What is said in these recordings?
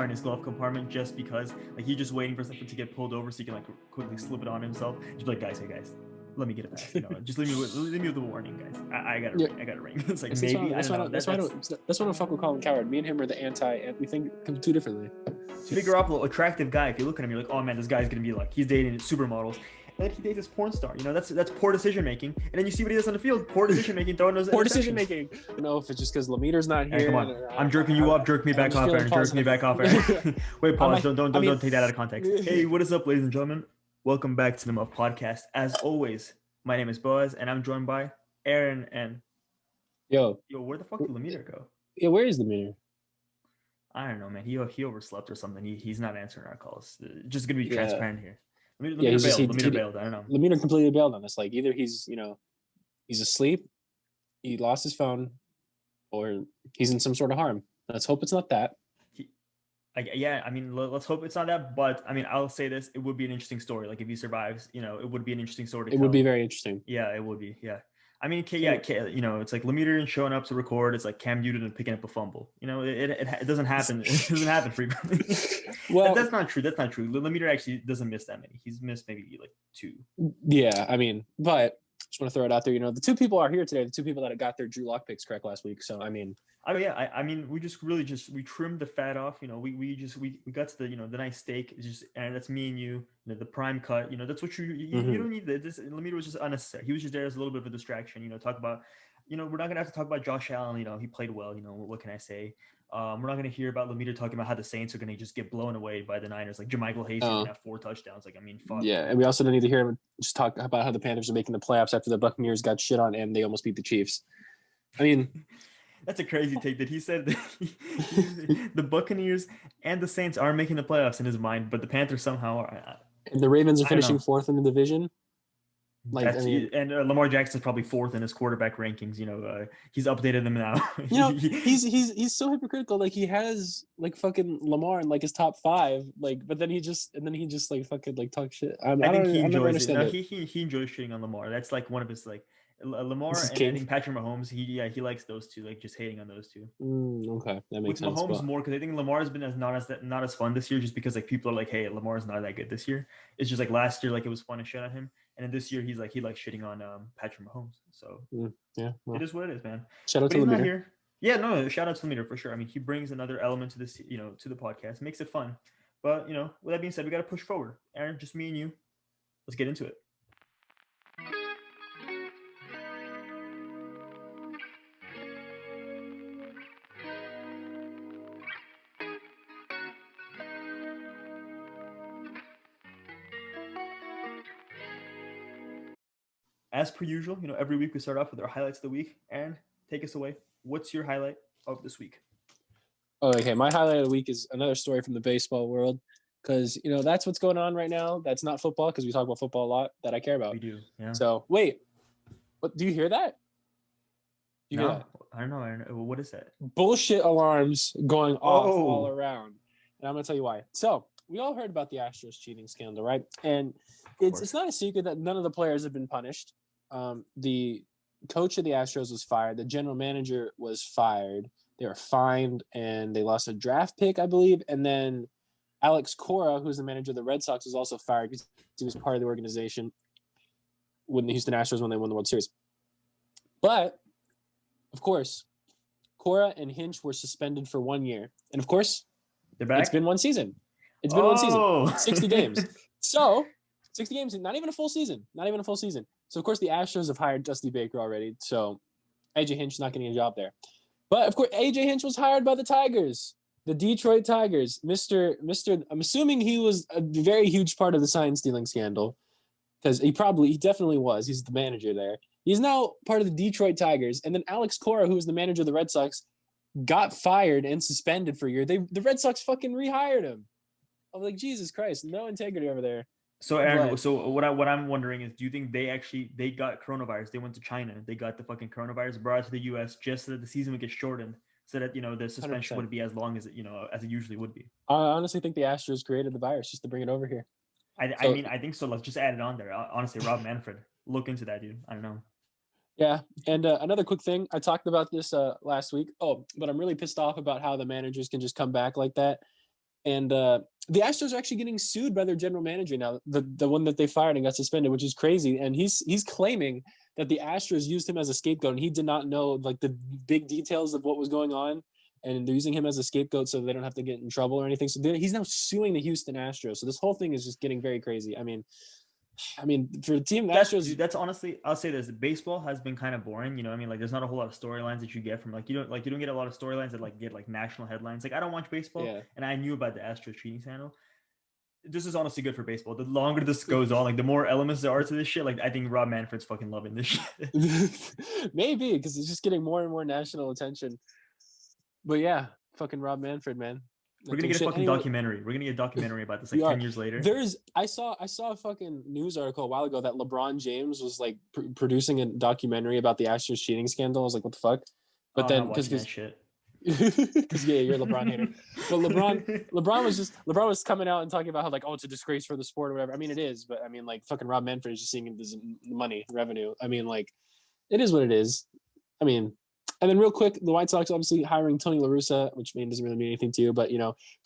in his glove compartment just because like he's just waiting for something to get pulled over so he can like quickly slip it on himself. Just be like, guys, hey guys, let me get it back. Just leave me with a warning, guys. I got a ring. I got a ring. It's like maybe I don't know. That's why I don't fuck with Colin Coward. Me and him are the and we think too differently. Jimmy Garoppolo, attractive guy. If you look at him, you're like, oh man, this guy's gonna be like he's dating supermodels. And then he dates this porn star. That's poor decision making. And then you see what he does on the field. Poor decision making, throwing those. Poor decision making. I don't know if it's just because Lameter's not here. Hey, come on, I'm jerking you up. Jerk me back off, Aaron. Jerk me back off, Aaron. Wait, pause. Don't take that out of context. Hey, what is up, ladies and gentlemen? Welcome back to the Muffed Podcast. As always, my name is Boaz, and I'm joined by Aaron and. Yo, where the fuck did Lameter go? Yeah, where is Lameter? I don't know, man. He overslept or something. He's not answering our calls. Just gonna be transparent here. Lameter bailed. I don't know. Lameter completely bailed on this. Like either he's asleep, he lost his phone, or he's in some sort of harm. Let's hope it's not that. Let's hope it's not that. But I mean, I'll say this: it would be an interesting story. Like if he survives, it would be an interesting story. It would be very interesting. Yeah, it would be. Yeah. I mean, it's like Lameter showing up to record. It's like Cam Newton and picking up a fumble. It doesn't happen. It doesn't happen frequently. Well, that's not true. Lameter actually doesn't miss that many. He's missed maybe like 2. Yeah, I mean, but just want to throw it out there. The 2 people are here today. The 2 people that got their Drew Lock picks correct last week. So I mean, we just really we trimmed the fat off. We got to the nice steak. It's just, and that's me and you. The prime cut. That's what you don't need. This Lameter was just unnecessary. He was just there as a little bit of a distraction. Talk about. We're not gonna have to talk about Josh Allen. He played well. What can I say? We're not gonna hear about Lameter talking about how the Saints are gonna just get blown away by the Niners. Like Jermichael Hasty is gonna have 4 touchdowns. Like I mean, fuck. Yeah, and we also don't need to hear him just talk about how the Panthers are making the playoffs after the Buccaneers got shit on and they almost beat the Chiefs. I mean. That's a crazy take that he said that the Buccaneers and the Saints are making the playoffs in his mind, but the Panthers somehow are. And the Ravens are finishing 4th in the division. And Lamar Jackson's probably 4th in his quarterback rankings. He's updated them now. He's so hypocritical. Like he has like fucking Lamar in like his top 5. Like, but then he just like fucking like talk shit. I think he enjoys it. No, he enjoys shitting on Lamar. That's like one of his like. Lamar and I think Patrick Mahomes, he likes those 2, like just hating on those 2. Okay, that makes sense. With Mahomes more because I think Lamar has been not as fun this year, just because like people are like, hey, Lamar's not that good this year. It's just like last year, like it was fun to shit on him, and then this year he likes shitting on Patrick Mahomes. So yeah, well, it is what it is, man. Shout out to Lameter here. Yeah, no, shout out to Lameter for sure. I mean, he brings another element to this, to the podcast, makes it fun. But with that being said, we got to push forward. Aaron, just me and you. Let's get into it. As per usual, every week we start off with our highlights of the week. Aaron, take us away. What's your highlight of this week? Oh, okay. My highlight of the week is another story from the baseball world because, that's what's going on right now. That's not football because we talk about football a lot that I care about. We do, yeah. So, wait. What, do you hear that? Hear that? I don't know. What is that? Bullshit alarms going off all around. And I'm going to tell you why. So, we all heard about the Astros cheating scandal, right? And it's not a secret that none of the players have been punished. The coach of the Astros was fired. The general manager was fired. They were fined, and they lost a draft pick, I believe. And then Alex Cora, who's the manager of the Red Sox, was also fired because he was part of the organization when the Houston Astros when they won the World Series. But, of course, Cora and Hinch were suspended for 1 year. And, of course, they're back? It's been one season. 60 games. So, 60 games, not even a full season. So, of course, the Astros have hired Dusty Baker already. So, AJ Hinch not getting a job there. But, of course, AJ Hinch was hired by the Tigers, the Detroit Tigers. Mr. I'm assuming he was a very huge part of the sign stealing scandal because he definitely was. He's the manager there. He's now part of the Detroit Tigers. And then Alex Cora, who was the manager of the Red Sox, got fired and suspended for a year. The Red Sox fucking rehired him. I'm like, Jesus Christ, no integrity over there. So Aaron, what I'm wondering is, do you think they got coronavirus? They went to China. They got the fucking coronavirus, brought it to the U.S. just so that the season would get shortened, so that the suspension 100%. Wouldn't be as long as it usually would be. I honestly think the Astros created the virus just to bring it over here. I think so. Let's just add it on there. Honestly, Rob Manfred, look into that, dude. I don't know. Yeah, and another quick thing, I talked about this last week. Oh, but I'm really pissed off about how the managers can just come back like that. And the Astros are actually getting sued by their general manager now, the one that they fired and got suspended, which is crazy. And he's claiming that the Astros used him as a scapegoat, and he did not know like the big details of what was going on, and they're using him as a scapegoat so they don't have to get in trouble or anything. So he's now suing the Houston Astros. So this whole thing is just getting very crazy. I mean, for the team, the Astros. That's honestly, I'll say this: baseball has been kind of boring. You know, I mean, like, there's not a whole lot of storylines that you get from you don't get a lot of storylines that like get like national headlines. Like, I don't watch baseball, and I knew about the Astros cheating scandal. This is honestly good for baseball. The longer this goes on, like the more elements there are to this shit. Like, I think Rob Manfred's fucking loving this shit. Maybe because it's just getting more and more national attention. But yeah, fucking Rob Manfred, man. We're gonna get a fucking documentary. We're gonna get a documentary about this 10 years later. I saw a fucking news article a while ago that LeBron James was like producing a documentary about the Astros cheating scandal. I was like, what the fuck? But then because shit. Because you're a LeBron hater. But LeBron was coming out and talking about how like, oh, it's a disgrace for the sport or whatever. I mean, it is, but I mean, like, fucking Rob Manfred is just seeing this money, revenue. I mean, like, it is what it is. I mean, and then real quick, the White Sox obviously hiring Tony La Russa, which doesn't really mean anything to you, but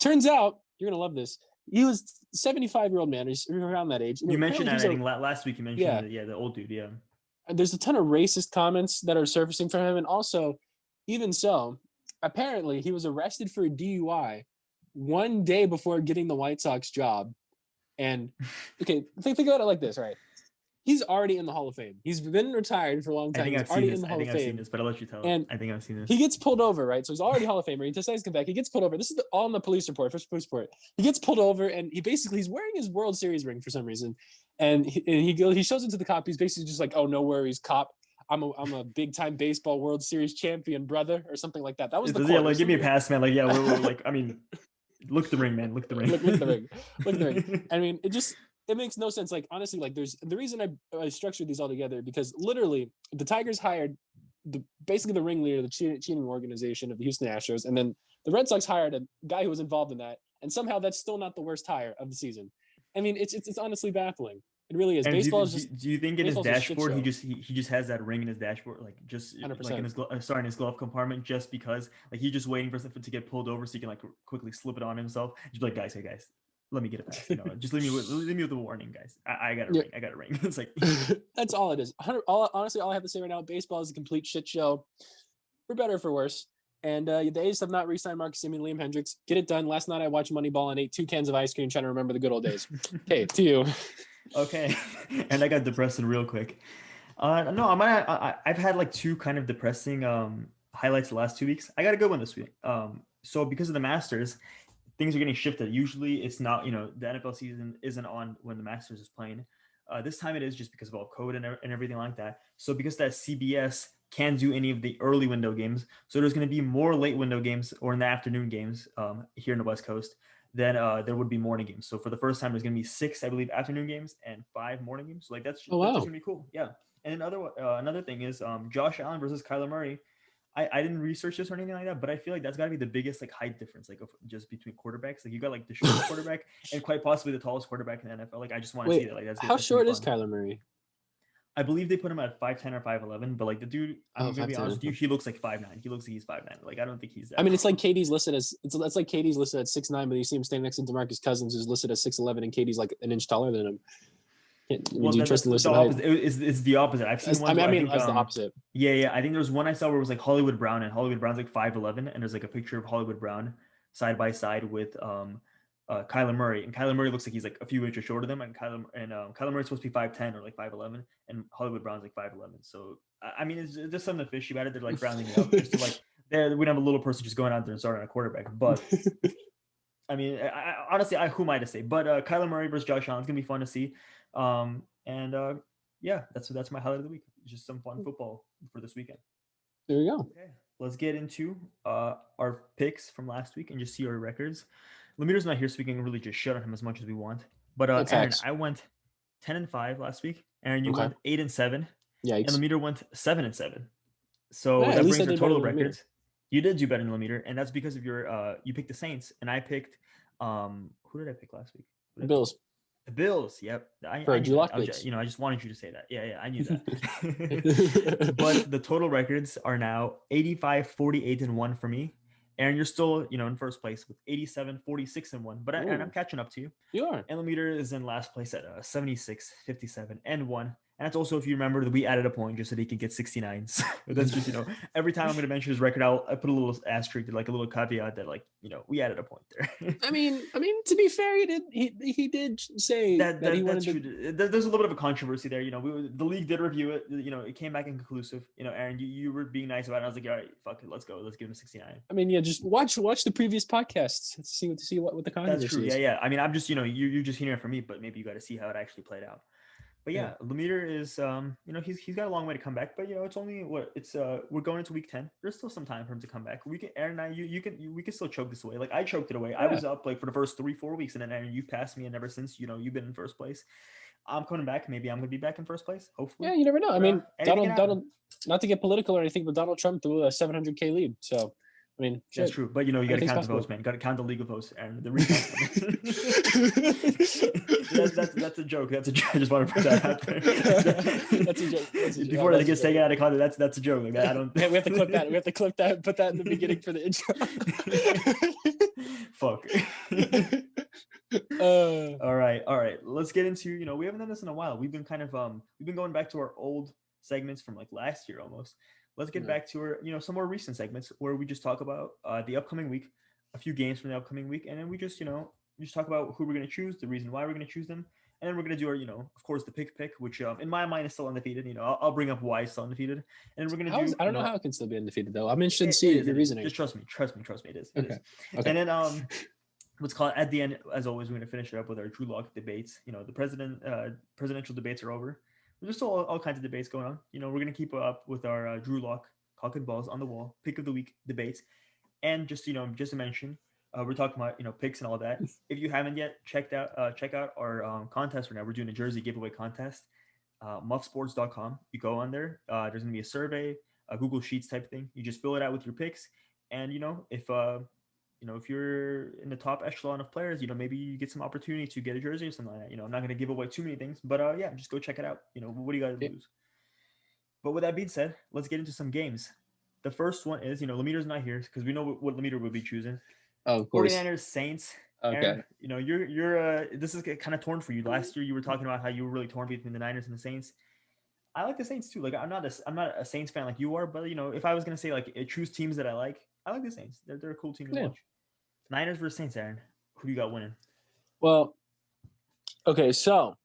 turns out you're gonna love this. He was 75-year-old man. He's around that age. You mentioned that. I think last week you mentioned the old dude. Yeah. And there's a ton of racist comments that are surfacing from him, and also, even so, apparently he was arrested for a DUI one day before getting the White Sox job. And think about it like this, right? He's already in the Hall of Fame. He's been retired for a long time. He's already in the Hall of Fame. Seen this, but I'll let you tell it. And I think I've seen this. He gets pulled over, right? So he's already Hall of Famer. He decides to come back. He gets pulled over. This is all in the police report, first police report. He gets pulled over, and he's wearing his World Series ring for some reason. And he shows it to the cop. He's basically just like, oh, no worries, cop. I'm a big time baseball World Series champion, brother, or something like that. That was the quote. Yeah, like, give me a pass, man. Like, yeah, we're like, I mean, look at the ring, man. Look at the ring. Look at the ring. Look at the ring. I mean, it makes no sense. Like, honestly, like, there's the reason I structured these all together, because literally the Tigers hired basically the ringleader, the cheating organization of the Houston Astros, and then the Red Sox hired a guy who was involved in that, and somehow that's still not the worst hire of the season. I mean, it's honestly baffling. It really is. And baseball is just. Do you think in his dashboard he just has that ring in his dashboard, like just 100%. Like in his glove compartment, just because like he's just waiting for something to get pulled over so he can like quickly slip it on himself. Just like, guys, let me get it back. Just leave me with a warning, guys. I got a ring. I got a ring. It's like that's all it is. Honestly, all I have to say right now, baseball is a complete shit show, for better or for worse. And the A's have not re-signed Marcus Semien, Liam Hendricks. Get it done. Last night I watched Moneyball and ate 2 cans of ice cream, trying to remember the good old days. Okay, to you. Okay, and I got depressing real quick. No, I've had like 2 kind of depressing highlights the last 2 weeks. I got a good one this week. So because of the Masters, things are getting shifted. Usually it's not, the NFL season isn't on when the Masters is playing. This time it is, just because of all code and everything like that. So because that CBS can't do any of the early window games, so there's going to be more late window games or in the afternoon games here in the West Coast than there would be morning games. So for the first time, there's going to be 6, I believe, afternoon games and 5 morning games. So like that's going to be cool. Yeah. And another thing is Josh Allen versus Kyler Murray. I didn't research this or anything like that, but I feel like that's got to be the biggest like height difference, like just between quarterbacks. Like you got like the shortest quarterback and quite possibly the tallest quarterback in the NFL. Like I just want to see that. Like how short is Kyler Murray? I believe they put him at 5'10" or 5'11", but like the dude, I'm gonna be honest with you, he looks like 5'9". He looks like he's 5'9". Like I don't think he's that. I mean, it's like KD's listed as it's like KD's listed at 6'9", but you see him standing next to DeMarcus Cousins, who's listed as 6'11", and KD's like an inch taller than him. Do you trust the list? It's the opposite. I've seen one. I mean, that's the opposite. Yeah. I think there's one I saw where it was like Hollywood Brown, and Hollywood Brown's like 5'11", and there's like a picture of Hollywood Brown side by side with Kyler Murray, and Kyler Murray looks like he's like a few inches shorter than him, and Kyler Murray's supposed to be 5'10" or like 5'11", and Hollywood Brown's like 5'11". So I mean, it's just something fishy about it. They're like rounding it up just to like we don't have a little person just going out there and starting a quarterback, but. I mean, honestly, who am I to say? But Kyler Murray versus Josh Allen is gonna be fun to see. Yeah, that's my highlight of the week. Just some fun football for this weekend. There you go. Okay, let's get into our picks from last week and just see our records. Lemeter's not here, so we can really just shut on him as much as we want. But Aaron, I went 10-5 last week. Aaron, you went 8-7. Yeah, and Lemeter went 7-7. So that brings our total records. You did do better than Lemeter, and that's because of your you picked the Saints, and I picked who did I pick last week? The Bills. The Bills, yep. I just wanted you to say that. Yeah, I knew that. But the total records are now 85, 48, and 1 for me, Aaron, you're still, in first place with 87, 46 and 1, but and I'm catching up to you. You are. And Lemeter is in last place at 76, 57 and 1. And that's also, if you remember, that we added a point just so that he can get 69. So that's just, every time I'm going to mention his record, I put a little asterisk, like a little caveat that, like, we added a point there. I mean, to be fair, he did say that he wanted that's true. There's a little bit of a controversy there. The league did review it. It came back inconclusive. Aaron, you were being nice about it. I was like, all right, fuck it, let's go. Let's give him 69. I mean, yeah, just watch the previous podcasts to see what the controversy is. That's true. is. Yeah. I mean, I'm just, you're just hearing it from me, but maybe you got to see how it actually played out. But yeah, Lemeter is, he's got a long way to come back. But it's only we're going into week 10. There's still some time for him to come back. We can, Aaron and I, we can still choke this away. Like I choked it away. Yeah. I was up like for the first 3-4 weeks, and then Aaron, you've passed me, and ever since, you've been in first place. I'm coming back. Maybe I'm gonna be back in first place. Hopefully. Yeah, you never know. I mean, Donald, not to get political or anything, but Donald Trump threw a 700K lead. So. I mean, that's true, but you got to count the votes, man. Got to count the league of votes, Aaron. The that's a joke. That's a joke. I just want to put that out there. That's a joke. Before that gets taken out of context, that's a joke. Like I don't. We have to clip that. We have to clip that. Put that in the beginning for the intro. Fuck. All right. Let's get into. We haven't done this in a while. We've been we've been going back to our old segments from like last year almost. Let's get back to our, some more recent segments where we just talk about the upcoming week, a few games from the upcoming week, and then we just, just talk about who we're going to choose, the reason why we're going to choose them, and then we're going to do our, of course, the pick, which in my mind is still undefeated. I'll bring up why it's still undefeated, and then we're going to do. I don't know how it can still be undefeated though. I'm interested to see your reasoning. Just trust me, it is. Okay. And then what's called at the end, as always, we're going to finish it up with our Drew Lock debates. The presidential debates are over. There's still all kinds of debates going on. We're going to keep up with our Drew Lock, cock and balls on the wall, pick of the week debates. And just, just to mention, we're talking about, picks and all that. If you haven't yet, check out our contest right now. We're doing a jersey giveaway contest, muffsports.com. You go on there. There's going to be a survey, a Google Sheets type thing. You just fill it out with your picks. And, if you're in the top echelon of players, maybe you get some opportunity to get a jersey or something like that. I'm not going to give away too many things, but just go check it out. What do you got to lose? But with that being said, let's get into some games. The first one is, Lemeter's not here because we know what Lemeter would be choosing. Oh, of course. 49ers, Saints. Okay. Aaron, you're this is kind of torn for you. Last year, you were talking about how you were really torn between the Niners and the Saints. I like the Saints too. Like I'm not a Saints fan like you are, but if I was gonna say like choose teams that I like the Saints. They're a cool team to watch. Niners versus Saints, Aaron. Who do you got winning? Well, okay, so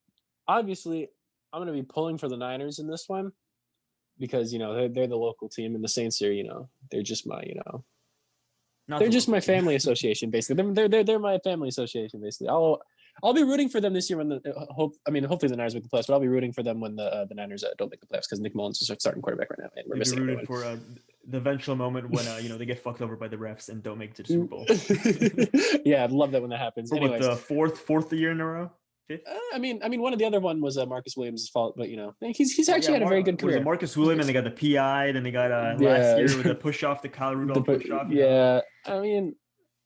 obviously I'm gonna be pulling for the Niners in this one because they're the local team, and the Saints are they're just my they're just my family association basically. They're my family association basically. I'll be rooting for them this year when hopefully the Niners make the playoffs, but I'll be rooting for them when the Niners don't make the playoffs because Nick Mullins is starting quarterback right now, and we're missing rooting for the eventual moment when they get fucked over by the refs and don't make it to the Super Bowl. Yeah, I'd love that when that happens. Anyways, the fourth year in a row. I mean, one of the other one was Marcus Williams' fault, but he's actually had a very good career. Was it Marcus Williams, and they got the PI, then they got last year with the push off, the Kyle Rudolph push off. Yeah, I mean,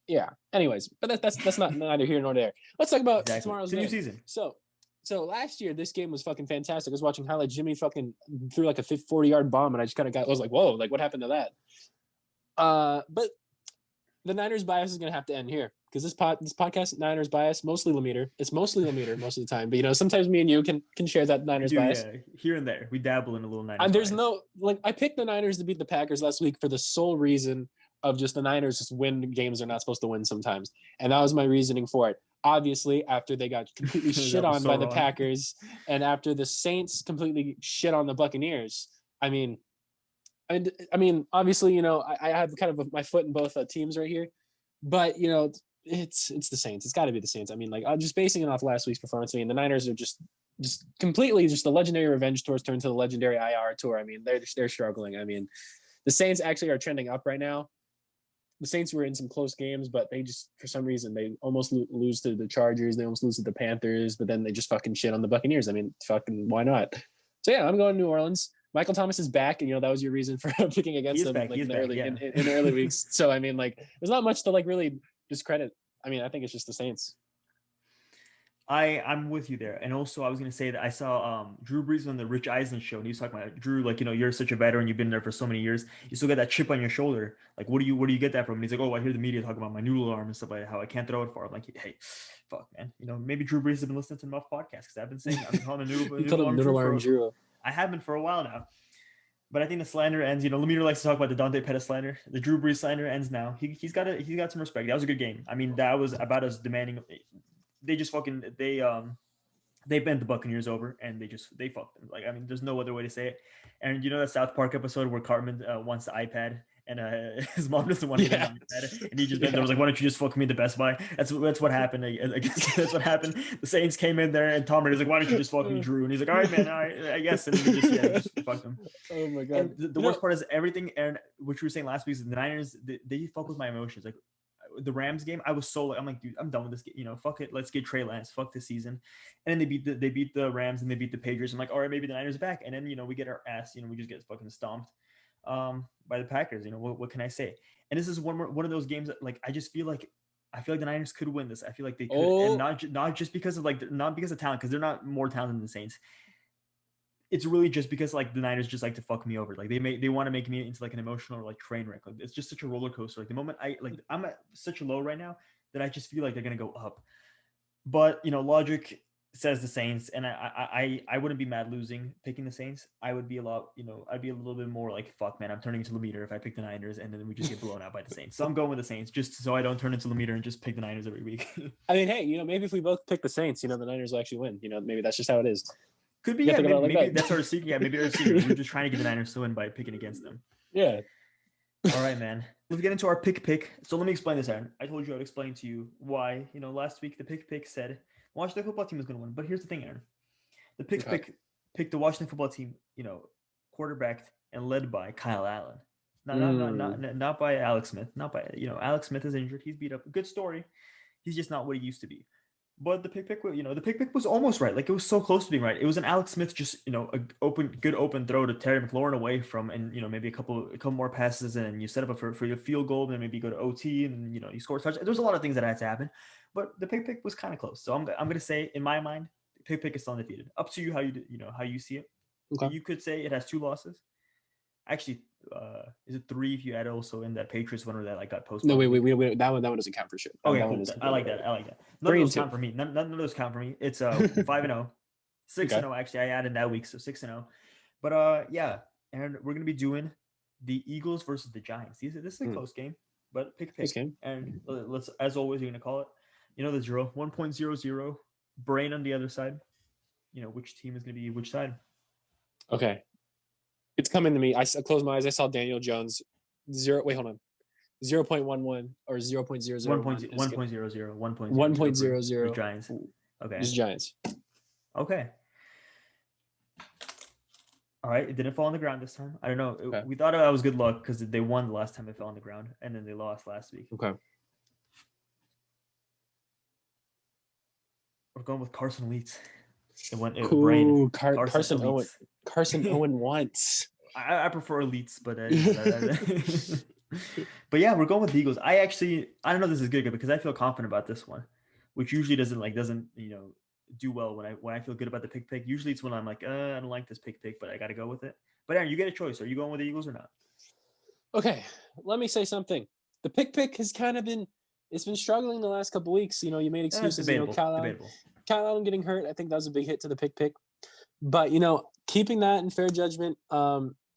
yeah. Anyways, but that's not neither here nor there. Let's talk about tomorrow's new season. So last year this game was fucking fantastic. I was watching highlights. Jimmy fucking threw like a 40-yard bomb, and I just kind of I was like, whoa, like what happened to that? But the Niners bias is gonna have to end here. Because this podcast, Niners bias, mostly Lemeter. It's mostly Lemeter most of the time. But sometimes me and you can share that Niners bias. Yeah, here and there. We dabble in a little Niners and there's bias. I picked the Niners to beat the Packers last week for the sole reason of just the Niners just win games they're not supposed to win sometimes. And that was my reasoning for it. Obviously, after they got completely shit on by the Packers, and after the Saints completely shit on the Buccaneers, I mean, obviously, I have kind of my foot in both teams right here. But, it's the Saints. It's got to be the Saints. I mean, like, I'm just basing it off last week's performance. I mean, the Niners are just completely the legendary revenge tours turned to the legendary IR tour. I mean, they're struggling. I mean, the Saints actually are trending up right now. The Saints were in some close games, but they just, for some reason, they almost lose to the Chargers. They almost lose to the Panthers, but then they just fucking shit on the Buccaneers. I mean, fucking why not? So yeah, I'm going to New Orleans. Michael Thomas is back, and that was your reason for picking against them in early weeks. So I mean, like, there's not much to really discredit. I mean, I think it's just the Saints. I'm with you there. And also I was gonna say that I saw Drew Brees on the Rich Eisen show, and he was talking about Drew, like, you're such a veteran, you've been there for so many years, you still got that chip on your shoulder. Like, where do you get that from? And he's like, oh, I hear the media talking about my noodle arm and stuff like how I can't throw it far. I'm like, hey, fuck, man. Maybe Drew Brees has been listening to the Muffed Podcast, because I've been calling him noodle arm Drew. I have been for a while now. But I think the slander ends. Lemire likes to talk about the Dante Pettis slander. The Drew Brees slander ends now. He's got some respect. That was a good game. I mean, that was about as demanding. They just they bent the Buccaneers over, and they fucked them. Like, I mean, there's no other way to say it. And that South Park episode where Cartman wants the iPad, and his mom doesn't want to get an iPad, and he just there was like, why don't you just fuck me to Best Buy? That's what happened. I guess that's what happened. The Saints came in there, and Tom Brady's like, why don't you just fuck me, Drew? And he's like, all right, man, all right, I guess. And he just fucked him. Oh my god. And the worst part is everything, and what you were saying last week is the Niners, they fuck with my emotions. Like, the Rams game, I was so, I'm like, dude, I'm done with this game. Fuck it, let's get Trey Lance. Fuck this season. And then they beat the Rams, and they beat the Patriots. I'm like, all right, maybe the Niners are back. And then we get our ass. We just get fucking stomped by the Packers. What can I say? And this is one of those games that, like, I feel like the Niners could win this. I feel like they could, and not just because of not because of talent, because they're not more talented than the Saints. It's really just because, like, the Niners just like to fuck me over. Like, they want to make me into like an emotional, like, train wreck. Like, it's just such a roller coaster. Like, the moment I'm at such a low right now that I just feel like they're gonna go up. But logic says the Saints, and I wouldn't be mad losing picking the Saints. I would be I'd be a little bit more like, fuck, man, I'm turning into Lemire if I pick the Niners, and then we just get blown out by the Saints. So I'm going with the Saints, just so I don't turn into Lemire and just pick the Niners every week. I mean, hey, maybe if we both pick the Saints, the Niners will actually win. Maybe that's just how it is. Could be, yeah. Maybe that's our secret. Yeah, maybe our secret. We're just trying to get the Niners to win by picking against them. Yeah. All right, man. Let's get into our pick. So let me explain this, Aaron. I told you I'd explain to you why. Last week the pick said Washington football team is going to win. But here's the thing, Aaron. The picked the Washington football team, quarterbacked and led by Kyle Allen. Not by Alex Smith. Not by Alex Smith is injured. He's beat up. Good story. He's just not what he used to be. But the pick was almost right. Like, it was so close to being right. It was an Alex Smith just a good open throw to Terry McLaurin away from, and maybe a couple more passes, and you set up for your field goal, and maybe go to OT, and you score a touchdown. There's a lot of things that had to happen, but the pick was kind of close. So I'm gonna say, in my mind, the pick is still undefeated. Up to you how you see it. Okay. You could say it has 2 losses. Actually, is it 3 if you add also in that Patriots one where that got postponed? No, wait, that one doesn't count for shit. Okay, cool. I like that. None of those count for me. None of those count for me. It's 5-0, 6-0. Actually, I added that week, so 6-0. But yeah, and we're gonna be doing the Eagles versus the Giants. This is a close game, but pick. Game. And let's, as always, you're gonna call it. The drill. 1.00. Brain on the other side. Which team is gonna be which side? Okay. It's coming to me. I closed my eyes. I saw Daniel Jones. 0.11 or 0.00. 1.00. 1.00. The Giants. Okay. Just Giants. Okay. All right. It didn't fall on the ground this time. I don't know. Okay. We thought that was good luck because they won the last time it fell on the ground, and then they lost last week. Okay. We're going with Carson Wentz. Cool. Carson Owen once. I prefer elites, but but yeah, we're going with the Eagles. I don't know if this is good because I feel confident about this one, which usually doesn't do well when I feel good about the pick. Usually it's when I'm like, I don't like this pick, but I got to go with it. But Aaron, you get a choice. Are you going with the Eagles or not? Okay, let me say something. The pick has kind of been struggling the last couple of weeks. You made excuses. Debatable. Kyle Allen getting hurt, I think that was a big hit to the pick. But keeping that in fair judgment,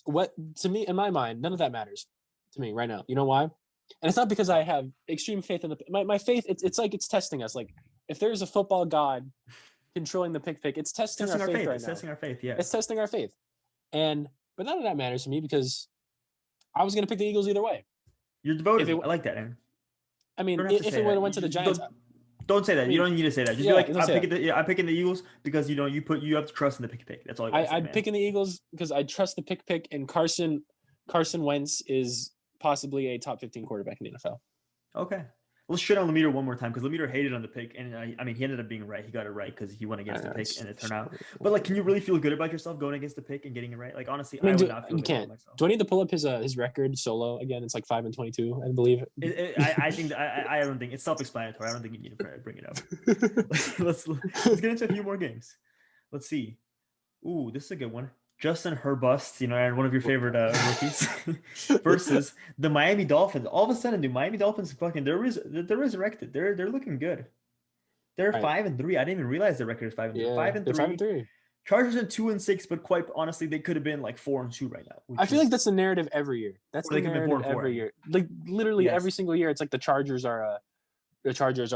what to me, in my mind, none of that matters to me right now. You know why? And it's not because I have extreme faith in my faith. It's like it's testing us. Like, if there's a football god controlling the pick, it's testing our faith right now. It's testing our faith. Yeah, it's testing our faith. But none of that matters to me because I was going to pick the Eagles either way. You're devoted. I like that, Aaron. I mean, if it would have went to the Giants. Don't say that. I mean, you don't need to say that. Just be like, I'm picking the Eagles because you have to trust in the pick. That's all. I'm picking the Eagles because I trust the pick, and Carson Wentz is possibly a top 15 quarterback in the NFL. Okay, let's shit on Lemieux one more time because Lemieux hated on the pick, and I mean he ended up being right. He got it right because he went against the pick and it turned out. But like, can you really feel good about yourself going against the pick and getting it right? Like honestly, I would not feel good about myself. Do I need to pull up his record solo again? It's like 5-22, I believe. I think I don't think it's self-explanatory. I don't think you need to bring it up. let's get into a few more games. Let's see. Ooh, this is a good one. Justin Herbust, and one of your favorite rookies, versus the Miami Dolphins. All of a sudden, dude, Miami Dolphins fucking they're resurrected. They're looking good. They're 5-3. I didn't even realize the record is 5-3. Yeah, 5-3. Chargers are 2-6, but quite honestly, they could have been like 4-2 right now. I feel like that's the narrative every year. That's the narrative every year. Like literally every single year, it's like the Chargers are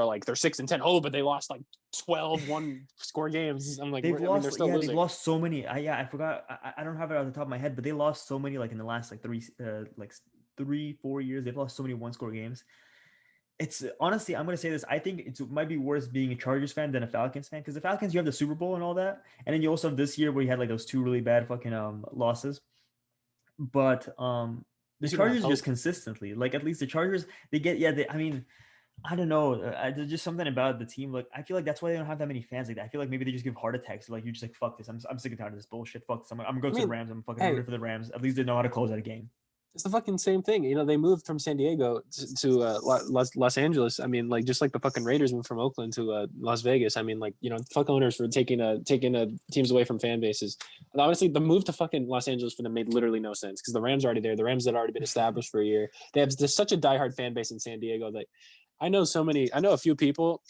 like they're 6-10. Oh, but they lost like 12 one-score games. I'm like, they've lost so many. I forgot. I don't have it off the top of my head, but they lost so many like in the last like 3-4 years. They've lost so many one-score games. It's honestly, I'm gonna say this. I think it might be worse being a Chargers fan than a Falcons fan because the Falcons, you have the Super Bowl and all that, and then you also have this year where you had like those 2 really bad fucking losses. But the Chargers just consistently, like at least the Chargers, they get I don't know. There's just something about the team. Like I feel like that's why they don't have that many fans like that. I feel like maybe they just give heart attacks. Like you just like fuck this. I'm sick and tired of this bullshit. Fuck this. I'm gonna go to the Rams. I'm fucking rooting for the Rams. At least they know how to close out a game. It's the fucking same thing. They moved from San Diego to Los Angeles. I mean, like just like the fucking Raiders moved from Oakland to Las Vegas. I mean, like fuck owners for taking teams away from fan bases. And honestly, the move to fucking Los Angeles for them made literally no sense because the Rams are already there. The Rams had already been established for a year. They have just such a diehard fan base in San Diego that I know a few people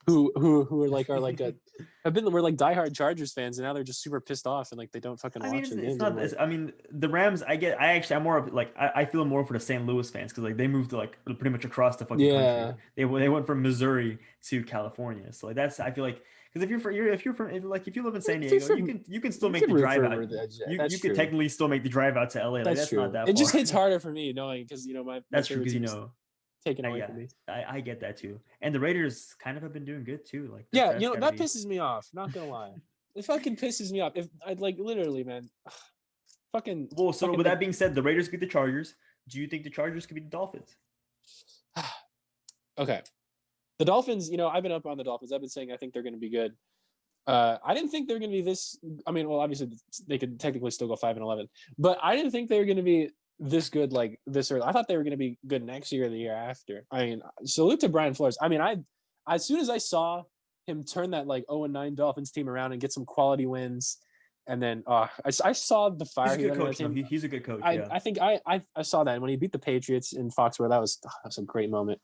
who were like diehard Chargers fans, and now they're just super pissed off and like they don't fucking watch their games. I mean, the Rams. I'm more of like I feel more for the St. Louis fans because like they moved to like pretty much across the fucking country. They went from Missouri to California, so like that's I feel like because if you live in San Diego, you can still make the drive out. You can technically still make the drive out to LA. That's true. Not that far. It just hits harder for me knowing because that's true because taken away from me. I get that too. And the Raiders kind of have been doing good too. Like that pisses me off. Not gonna lie, it fucking pisses me off. If I like literally, man, fucking. Well, so with that being said, the Raiders beat the Chargers. Do you think the Chargers could beat the Dolphins? Okay, the Dolphins. I've been up on the Dolphins. I've been saying I think they're going to be good. I didn't think they were going to be this. I mean, well, obviously they could technically still go 5-11, but I didn't think they were going to be this good like this early. I thought they were going to be good next year or the year after. I mean, salute to Brian Flores. I mean, as soon as I saw him turn that like 0-9 Dolphins team around and get some quality wins, and then I saw the fire. He's a good coach. He's a good coach. I think I saw that when he beat the Patriots in Foxborough. That was a great moment.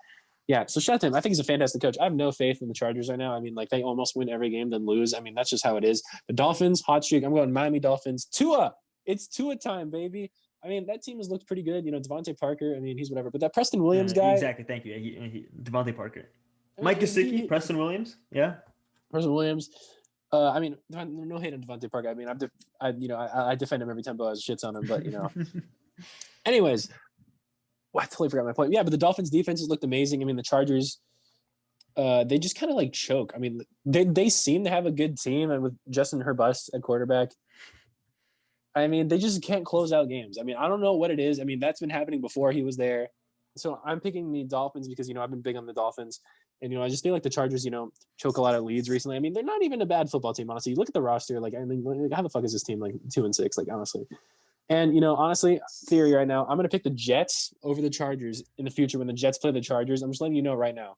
Yeah, so shout out to him. I think he's a fantastic coach. I have no faith in the Chargers right now. I mean, like they almost win every game, then lose. I mean, that's just how it is. The Dolphins, hot streak. I'm going Miami Dolphins. Tua. It's Tua time, baby. I mean, that team has looked pretty good. Devontae Parker, I mean, he's whatever. But that Preston Williams guy. Exactly. Thank you. Devontae Parker. Mike Gesicki, Preston Williams. Yeah. Preston Williams. I mean, no hate on Devontae Parker. I mean, I defend him every time Boaz shits on him. But, Anyways. I totally forgot my point. Yeah, but the Dolphins' defenses looked amazing. I mean, the Chargers, they just kind of like choke. I mean, they seem to have a good team, and with Justin Herbust at quarterback, I mean, they just can't close out games. I mean, I don't know what it is. I mean, that's been happening before he was there. So I'm picking the Dolphins because, I've been big on the Dolphins. And, I just feel like the Chargers, choke a lot of leads recently. I mean, they're not even a bad football team, honestly. You look at the roster, like, I mean, how the fuck is this team, like, 2-6, like, honestly? And, honestly, theory right now, I'm going to pick the Jets over the Chargers in the future when the Jets play the Chargers. I'm just letting you know right now.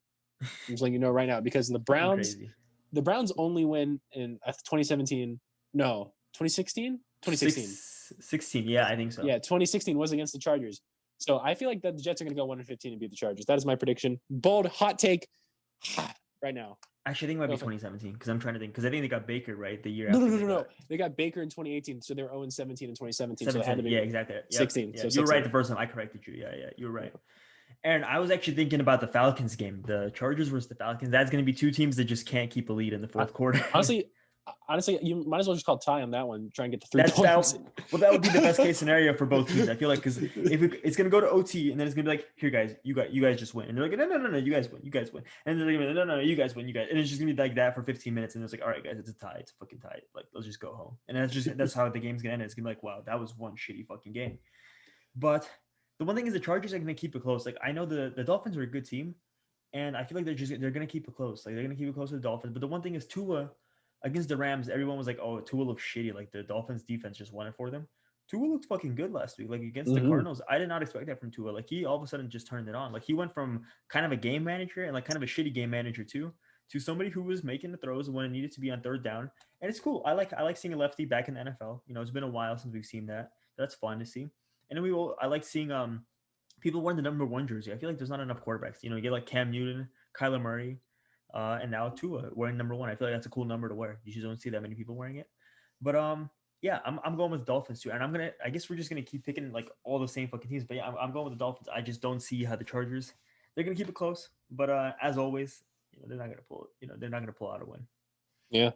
Because the Browns only win in 2017. No, 2016? 2016. Yeah, I think so. Yeah, 2016 was against the Chargers. So I feel like that the Jets are going to go 1-15 and beat the Chargers. That is my prediction. Bold, hot take right now. Actually, I think it might be 2017 because I'm trying to think because I think they got Baker right the year after. No. They got Baker in 2018, so they were 0-17 in 2017. So it had to be exactly. 16. Yeah. So you were right the first time. I corrected you. Yeah, you were right. And I was actually thinking about the Falcons game, the Chargers versus the Falcons. That's going to be two teams that just can't keep a lead in the fourth quarter. Honestly, you might as well just call tie on that one. Try and get the 3 points. That would be the best case scenario for both teams. I feel like because if it's going to go to OT and then it's going to be like, here guys, you guys just win, and they're like, no, you guys win, and they're like, no, you guys win, and it's just going to be like that for 15 minutes, and it's like, all right, guys, it's a tie, it's a fucking tie. Like let's just go home, and that's how the game's going to end. It's going to be like, wow, that was one shitty fucking game. But The one thing is the Chargers are going to keep it close. Like I know the Dolphins are a good team, and I feel like they're going to keep it close. Like they're going to keep it close to the Dolphins. But the one thing is Tua against the Rams, everyone was like, "Oh, Tua looks shitty." Like the Dolphins defense just won it for them. Tua looked fucking good last week. Like against the Cardinals, I did not expect that from Tua. Like he all of a sudden just turned it on. Like he went from kind of a game manager and like kind of a shitty game manager too, to somebody who was making the throws when it needed to be on third down. And it's cool. I like seeing a lefty back in the NFL. You know, it's been a while since we've seen that. That's fun to see. And then I like seeing people wearing the number 1 jersey. I feel like there's not enough quarterbacks. You know, you get like Cam Newton, Kyler Murray, and now Tua wearing number 1. I feel like that's a cool number to wear. You just don't see that many people wearing it. But yeah, I'm going with Dolphins too. And I guess we're just gonna keep picking like all the same fucking teams. But yeah, I'm going with the Dolphins. I just don't see how the Chargers, they're gonna keep it close. But as always, you know, they're not gonna pull out a win. Yeah.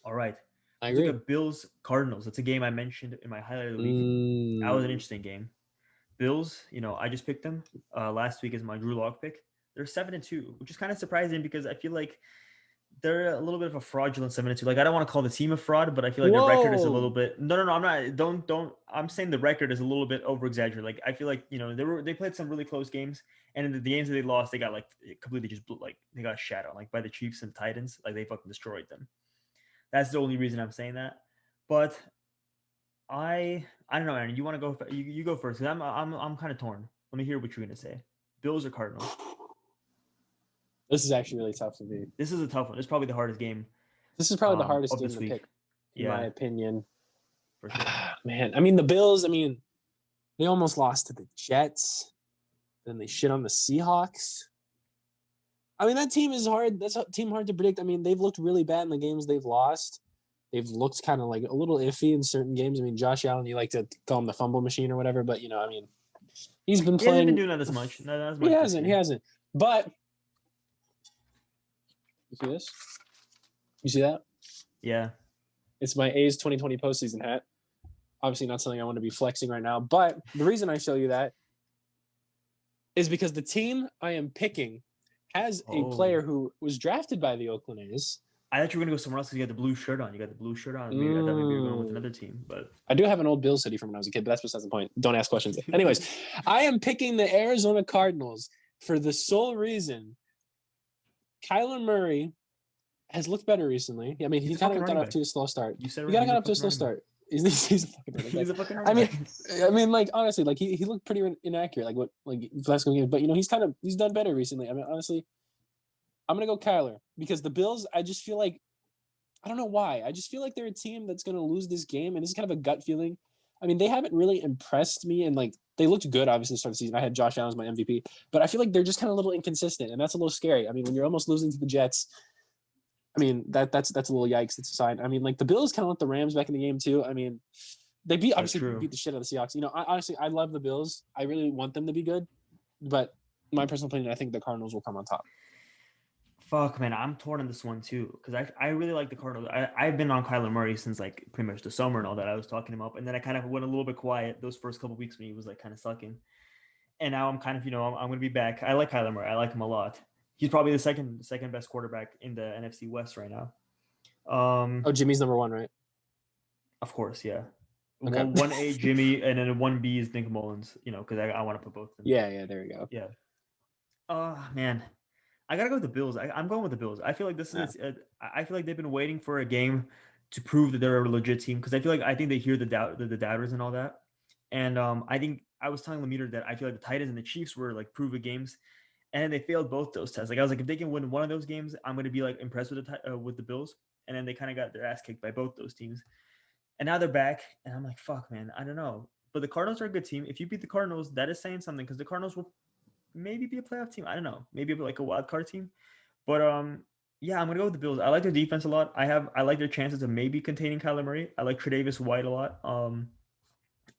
All right. I agree. Look at Bills Cardinals. That's a game I mentioned in my highlight of the week. That was an interesting game. Bills, you know, I just picked them last week as my Drew Lock pick. They're 7-2, which is kind of surprising because I feel like they're a little bit of a fraudulent 7-2. Like I don't want to call the team a fraud, but I feel like their record is a little bit. No. I'm not. Don't. I'm saying the record is a little bit over exaggerated. Like I feel like you know they played some really close games, and in the games that they lost, they got like completely just like they got shat on like by the Chiefs and Titans. Like they fucking destroyed them. That's the only reason I'm saying that. But I don't know, Aaron. You want to go? You go first. Cause I'm kind of torn. Let me hear what you're gonna say. Bills or Cardinals? This is actually really tough for me. This is a tough one. This is probably the hardest game. This is probably the hardest game to pick, in my opinion. For sure. Man, I mean the Bills. I mean, they almost lost to the Jets. Then they shit on the Seahawks. I mean that team is hard. That's a team hard to predict. I mean they've looked really bad in the games they've lost. They've looked kind of like a little iffy in certain games. I mean, Josh Allen, you like to call him the fumble machine or whatever, but, you know, I mean, he's been playing. He hasn't been doing that as much. Not as much he hasn't. But, you see this? You see that? Yeah. It's my A's 2020 postseason hat. Obviously not something I want to be flexing right now, but the reason I show you that is because the team I am picking has a player who was drafted by the Oakland A's. I thought you were going to go somewhere else because you got the blue shirt on. Maybe I thought maybe you were going with another team. But I do have an old Bills hoodie from when I was a kid, but that's besides the point. Don't ask questions. Anyways, I am picking the Arizona Cardinals for the sole reason Kyler Murray has looked better recently. I mean, he kind of got off to a slow start. He kind of got off to a slow start. He's a fucking running back. He's a fucking running back. I mean, like honestly, like he looked pretty inaccurate, like what last game. But you know, he's done better recently. I mean, honestly, I'm gonna go Kyler because the Bills. I just feel like I don't know why. I just feel like they're a team that's gonna lose this game, and this is kind of a gut feeling. I mean, they haven't really impressed me, and like they looked good obviously to start the season. I had Josh Allen as my MVP, but I feel like they're just kind of a little inconsistent, and that's a little scary. I mean, when you're almost losing to the Jets. I mean, that's a little yikes. That's a sign. I mean, like the Bills kind of let the Rams back in the game too. I mean, they beat the shit out of the Seahawks. You know, I love the Bills. I really want them to be good, but in my personal opinion, I think the Cardinals will come on top. Fuck, man, I'm torn on this one too because I really like the Cardinals. I've been on Kyler Murray since like pretty much the summer and all that. I was talking him up, and then I kind of went a little bit quiet those first couple of weeks when he was like kind of sucking, and now I'm kind of I'm going to be back. I like Kyler Murray. I like him a lot. He's probably the second best quarterback in the NFC West right now. Jimmy's number 1, right? Of course, yeah. Okay. 1A Jimmy, and then 1B is Nick Mullins. You know, because I want to put both of them. Yeah. There you go. Yeah. Man, I gotta go with the Bills. I'm going with the Bills. I feel like this is. I feel like they've been waiting for a game to prove that they're a legit team because I think they hear the doubters and all that. And I think I was telling Lemeter that I feel like the Titans and the Chiefs were like prove it games. And they failed both those tests. Like I was like, if they can win one of those games, I'm going to be like impressed with the Bills. And then they kind of got their ass kicked by both those teams. And now they're back, and I'm like, fuck, man, I don't know. But the Cardinals are a good team. If you beat the Cardinals, that is saying something because the Cardinals will maybe be a playoff team. I don't know, maybe like a wild card team. But yeah, I'm gonna go with the Bills. I like their defense a lot. I like their chances of maybe containing Kyler Murray. I like Tre'Davious White a lot.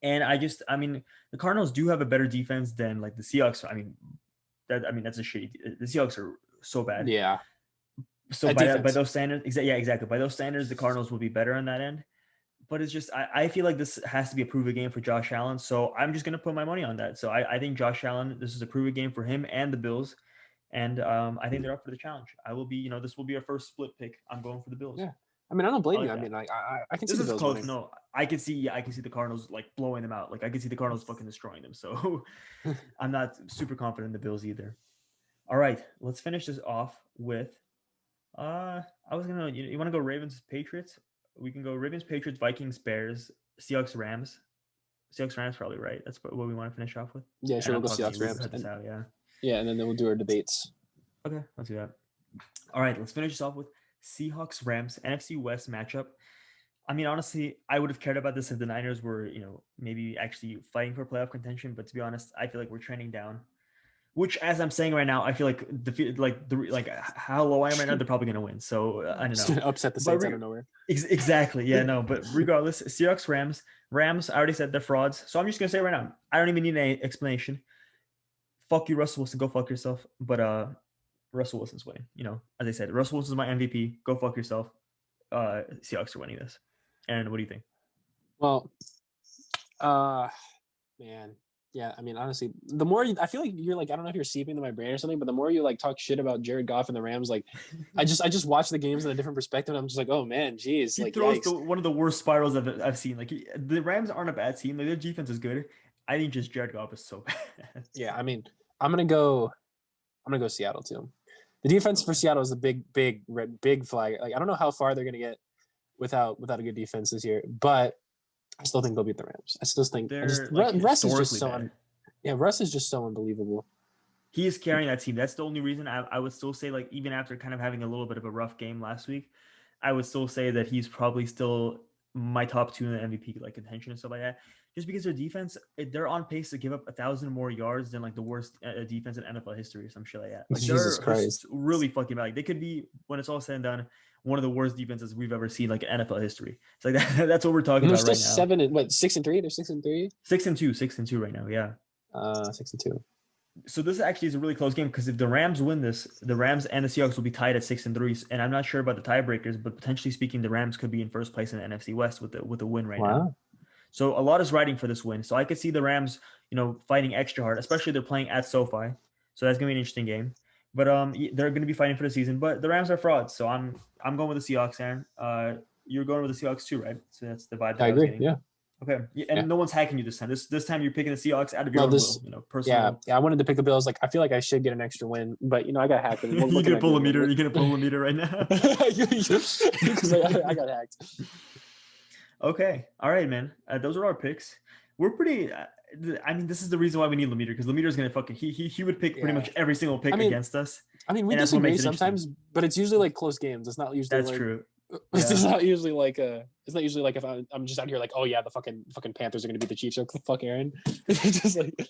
And I mean, the Cardinals do have a better defense than like the Seahawks. I mean, that's a shitty. The Seahawks are so bad. Yeah. So by those standards, exactly. By those standards, the Cardinals will be better on that end. But it's just I feel like this has to be a prove it game for Josh Allen. So I'm just gonna put my money on that. So I think Josh Allen, this is a prove it game for him and the Bills. And I think they're up for the challenge. I will be, this will be our first split pick. I'm going for the Bills. Yeah. I mean, I don't blame you. Like I mean, I can see this the is Bills close. winning. No, I can see the Cardinals like blowing them out. Like I can see the Cardinals fucking destroying them. So I'm not super confident in the Bills either. All right, let's finish this off with I was gonna you want to go Ravens Patriots? We can go Ravens Patriots, Vikings, Bears, Seahawks, Rams. Seahawks, Rams probably right. That's what we want to finish off with. Yeah, sure. And We'll I'm go talking Seahawks, we'll Rams. cut this out, yeah. Yeah, and then we'll do our debates. Okay, let's do that. All right, let's finish this off with Seahawks, Rams, NFC West matchup. I mean, honestly, I would have cared about this if the Niners were, maybe actually fighting for playoff contention. But to be honest, I feel like we're trending down. Which, as I'm saying right now, I feel like how low I am right now, they're probably going to win. So I don't know. Upset the Saints out of nowhere. Exactly. Yeah, no. But regardless, Seahawks, Rams. I already said they're frauds. So I'm just going to say right now, I don't even need any explanation. Fuck you, Russell Wilson. Go fuck yourself. But Russell Wilson's winning. As I said, Russell Wilson's my MVP. Go fuck yourself. Seahawks are winning this. And what do you think? Well, man, yeah. I mean, honestly, the more I feel like you're like, I don't know if you're seeping into my brain or something, but the more you like talk shit about Jared Goff and the Rams, like, I just watch the games in a different perspective. And I'm just like, oh man, geez, He like throws one of the worst spirals I've seen. Like the Rams aren't a bad team. Like their defense is good. I think just Jared Goff is so bad. Yeah, I mean, I'm gonna go Seattle too. The defense for Seattle is a big flag. Like I don't know how far they're gonna get without a good defense this year, but I still think they'll beat the Rams. I still think Russ is just so Russ is just so unbelievable. He is carrying that team. That's the only reason I would still say, like, even after kind of having a little bit of a rough game last week, I would still say that he's probably still my top 2 in the MVP like contention and stuff like that. Just because their defense, they're on pace to give up 1,000 more yards than like the worst defense in NFL history or some shit like that. Like Jesus Christ, really fucking bad. Like they could be, when it's all said and done, one of the worst defenses we've ever seen, like in NFL history. It's like that's what we're talking about right now. They're still 7-3. They're 6-3. 6-2 right now. Yeah. 6-2. So this actually is a really close game because if the Rams win this, the Rams and the Seahawks will be tied at 6-3. And I'm not sure about the tiebreakers, but potentially speaking, the Rams could be in first place in the NFC West with the win right now. So a lot is riding for this win. So I could see the Rams, fighting extra hard, especially they're playing at SoFi. So that's gonna be an interesting game. But they're gonna be fighting for the season. But the Rams are frauds, so I'm going with the Seahawks, Aaron. You're going with the Seahawks too, right? So that's the vibe. I agree. Yeah. Okay. And no one's hacking you this time. This time you're picking the Seahawks out of your own will, personal. Yeah. I wanted to pick the Bills. Like I feel like I should get an extra win, but I got hacked. You're gonna pull a meter. You're gonna pull a meter right now. Because I got hacked. Okay. All right, man. Those are our picks. We're pretty. This is the reason why we need Lemire, because Lemire is gonna fucking he would pick pretty much every single pick against us. I mean, we disagree sometimes, but it's usually like close games. It's not usually. That's true. It's not usually like it's not usually like if I'm just out here like, oh yeah, the fucking Panthers are gonna beat the Chiefs. Like, fuck Aaron. It's just like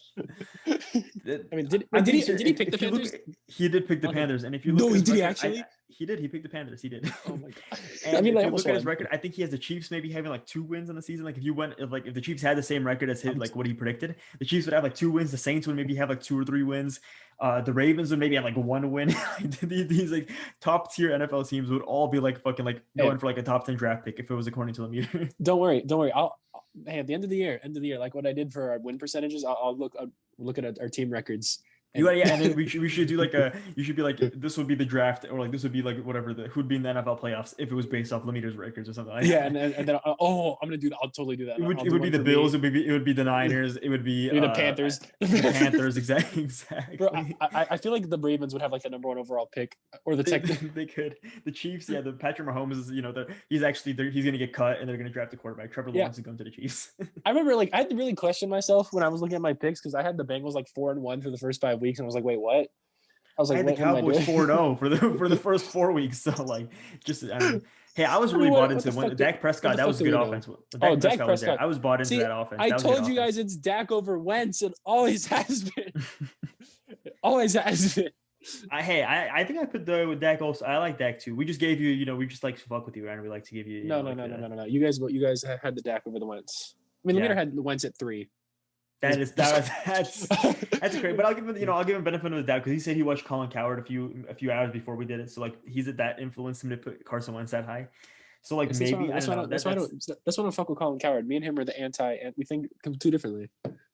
I mean, did he pick the Panthers? He did pick the Panthers, and if you look, no, he did actually. He did. He picked the Panthers. He did. Oh my god! And I mean, if you look at his record, I think he has the Chiefs maybe having like 2 wins on the season. Like if the Chiefs had the same record as his, like what he predicted, the Chiefs would have like 2 wins. The Saints would maybe have like 2 or 3 wins. The Ravens would maybe have like 1 win. These like top tier NFL teams would all be like fucking like going for like a top 10 draft pick if it was according to Lemire. Don't worry. Hey, at the end of the year, like what I did for our win percentages, I'll look at our team records. And then we should do like you should be like, this would be the draft, or like this would be like whatever who'd be in the NFL playoffs if it was based off Lemire's records or something like that. Yeah, and then I'm gonna do that. I'll totally do that. It would be the Bills. It would be the Niners. It would be the Panthers. The Panthers, exactly. Bro, I feel like the Ravens would have like the number 1 overall pick, or the tech. They could. The Chiefs, the Patrick Mahomes is he's gonna get cut, and they're gonna draft a quarterback. Trevor Lawrence is going to the Chiefs. I remember I had to really question myself when I was looking at my picks because I had the Bengals like 4-1 through the first 5 weeks, and I was like, wait, what? I was like, I had the Cowboys 4-0 for the first 4 weeks. So like, hey, I was really bought into when Dak Prescott. That was a good offense. Dak Prescott. I was bought into that offense. I told you guys it's Dak over Wentz. It always has been. It always has been. I think I put with Dak also. I like Dak too. We just gave you, we just like to fuck with you, and we like to give you. No. You guys had the Dak over the Wentz. I mean, Lemire had the Wentz at 3. That's great, but I'll give him benefit of the doubt because he said he watched Colin Cowherd a few hours before we did it, so like he's at that influenced him to put Carson Wentz that high. So like that's why I don't fuck with Colin Cowherd. Me and him are the anti, and we think too differently.